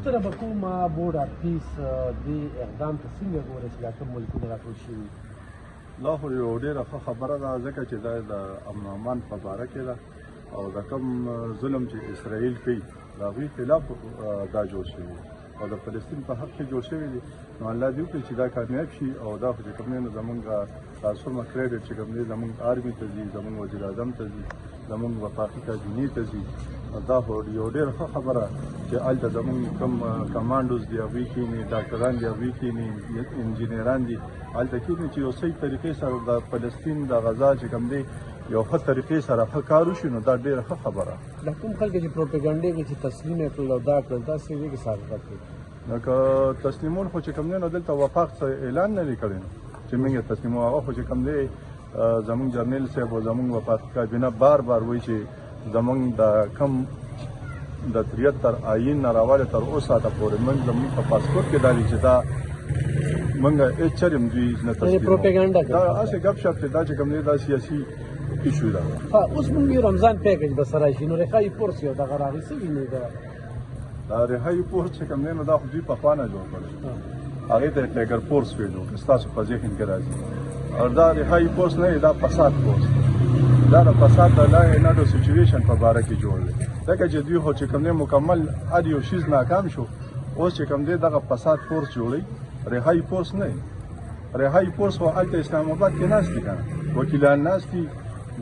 ته به کومه بورډ افیس دې اقدام ته څنګه ګورې چې دا کوم ملکونه راټول شوي دا خو یو ډېره ښه خبره ده ځکه چې دا د امن و امان په باره کې ده او د کوم ظلم چې اسرائیل کوي د هغوی خلاف دا جوړ شوي او د فلسطین په حق کې جوړ شوي دي نو الله دې وکړي چې دا کامیاب شي او دا خو چې کوم دی نو زمونږ څومره کریډټ چې کوم دی زمونږ آرمي ته ځي زمونږ وزیر اعظم ته ځي زمونږ وفاقي کابینې ته ځي دا خو یو ډېره ښه خبره چې هلته زمونږ کوم کمانډوز دي هغوی کښېني ډاکټران دي هغوی کښېني انجینران دي هلته کښېني چې یو صحیح طریقې سره د فلسطین د غزا چې کوم دی یو ښه طریقې سره ښه کار وشي نو دا ډېره ښه خبره دا کوم خلک چې پروپاګانډې کوي چې تسلیم یې کړل او دا کړل دا څه دي حقیقت دی لکه تسلیمون خو چې کوم دی نو دلته وفاق څه اعلان نه دی کړی نو چې موږ یې تسلیمو هغه خو چې کوم دی زمونږ جرنیل صاحب او زمونږ وفاقي کابینه بار وایي چې زمونږ د کم د 73 آیین نه راواله تر اوسه پورې موږ زمونږ په پاسپورټ کې دا دی چې دا موږ هېڅ چېرې دوی نه تسلیموو پروپاګانډا دا هسې ګپ شپ دی دا چې کوم دی دا سیاسي ایشو ده اوس موږ رمضان پیکج به سره شي نو رخایي فورس یو دغه راغی څه ویني دا رهایي فورس چې کوم دی نو دا خو دوی پخوا نه جوړ کړی هغې ته ټیګر فورس ویلو که ستاسو په ذهن کې راځي او دا رهایي فورس نه دی دا فساد فورس دا د فساد د لا انډو سچویشن په باره کې جوړ دی ځکه چې دوی خو چې کوم دی مکمل هر یو شیز ناکام شو اوس چې کوم دی دغه فساد فورس جوړوي رهایي فورس نه دی رهایي فورس خو هلته اسلام آباد کې ناست دي که نه وکیلان ناست دي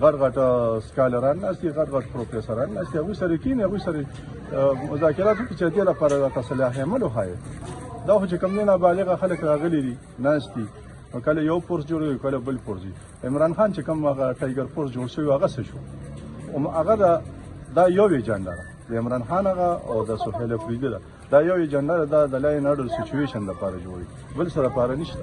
غټ غټ سکالران ناست دي غټ غټ پروفیسران ناست دي هغوی سره کښېني هغوی سره مذاکرات وکړي چې دې لپاره راته صلاح عمل وښایي دا خو چې کوم دی نابالغه خلک راغلي دي ناست دي کله یو فورس جوړوي کله بل فورس وي عمران خان چې کوم هغه ټایګر فورس جوړ شوی هغه څه شو هغه دا یو ایجنډا ده د عمران خان هغه او د سهیل افریدي ده دا یو ایجنډا ده دا د لا انډو سچویشن لپاره جوړوي بل څه لپاره نشته